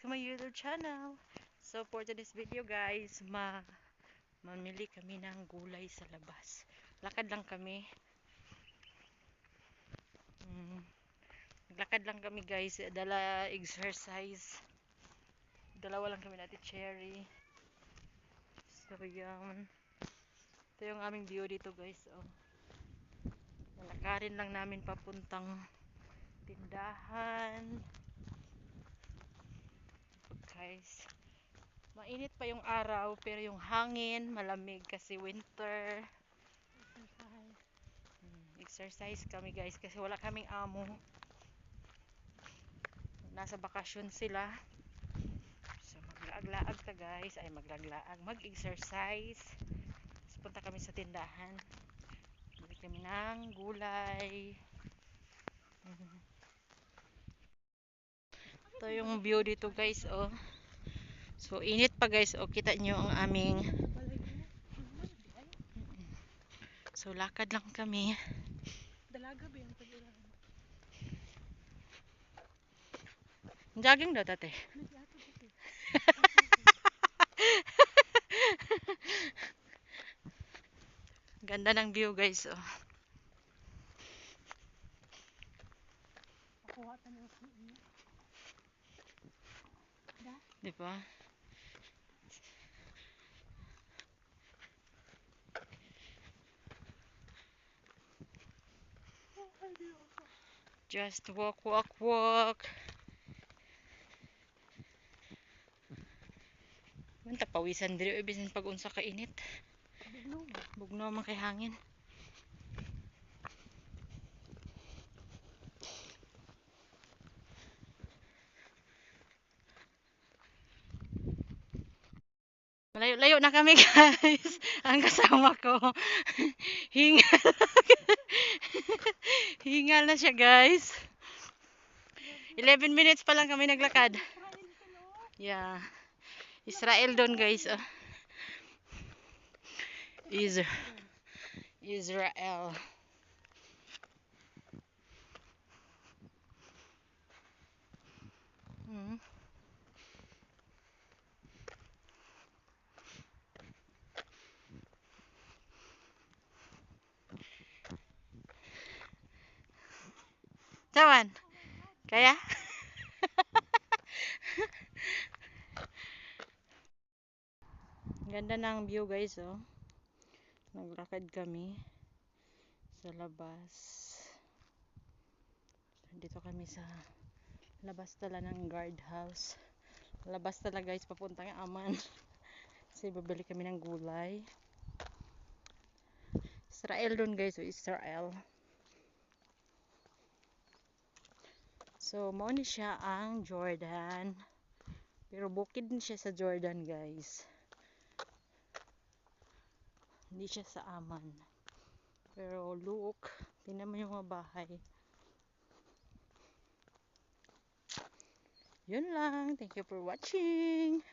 to my YouTube channel. So for today's video guys, mamili kami ng gulay sa labas. Lakad lang kami. Naglakad lang kami guys, dala exercise. Dalawa lang kami natin cherry. So yan. Ito yung aming view dito guys. Oh. Lalakarin lang namin papuntang tindahan. Guys, mainit pa yung araw pero yung hangin malamig kasi winter. Exercise kami guys kasi wala kaming amo. Nasa bakasyon sila. So maglaag-laag ta guys, ay maglaag-laag, mag-exercise. Punta kami sa tindahan. Bili kami ng gulay. Ito yung view dito guys, oh. So init pa guys, oh. Kita nyo ang aming. So lakad lang kami. Dalaga ba yung pag-ilan? Jogging daw tate. Ganda ng view guys, oh. Pakuhatan yung Di ba? Just walk, walk, walk. Manta pawisan diri bisan pag unsa ka init. Bugno man kay hangin. Malayo-layo na kami guys. Ang kasama ko. Hingal. Hingal na siya guys. 11 minutes pa lang kami naglakad. Yeah. Israel doon guys. Oh. Israel. Tawan. Kaya? Ganda ng view guys, oh. Naglakad kami sa labas. Dito kami sa labas tala ng guard house. Labas tala guys, papuntang Aman. Kasi babili kami ng gulay. Israel dun guys, oh, Israel. So, mao ni siya ang Jordan. Pero bukid din siya sa Jordan guys. Hindi siya sa Aman. Pero look, tingnan mo yung mga bahay. Yun lang. Thank you for watching.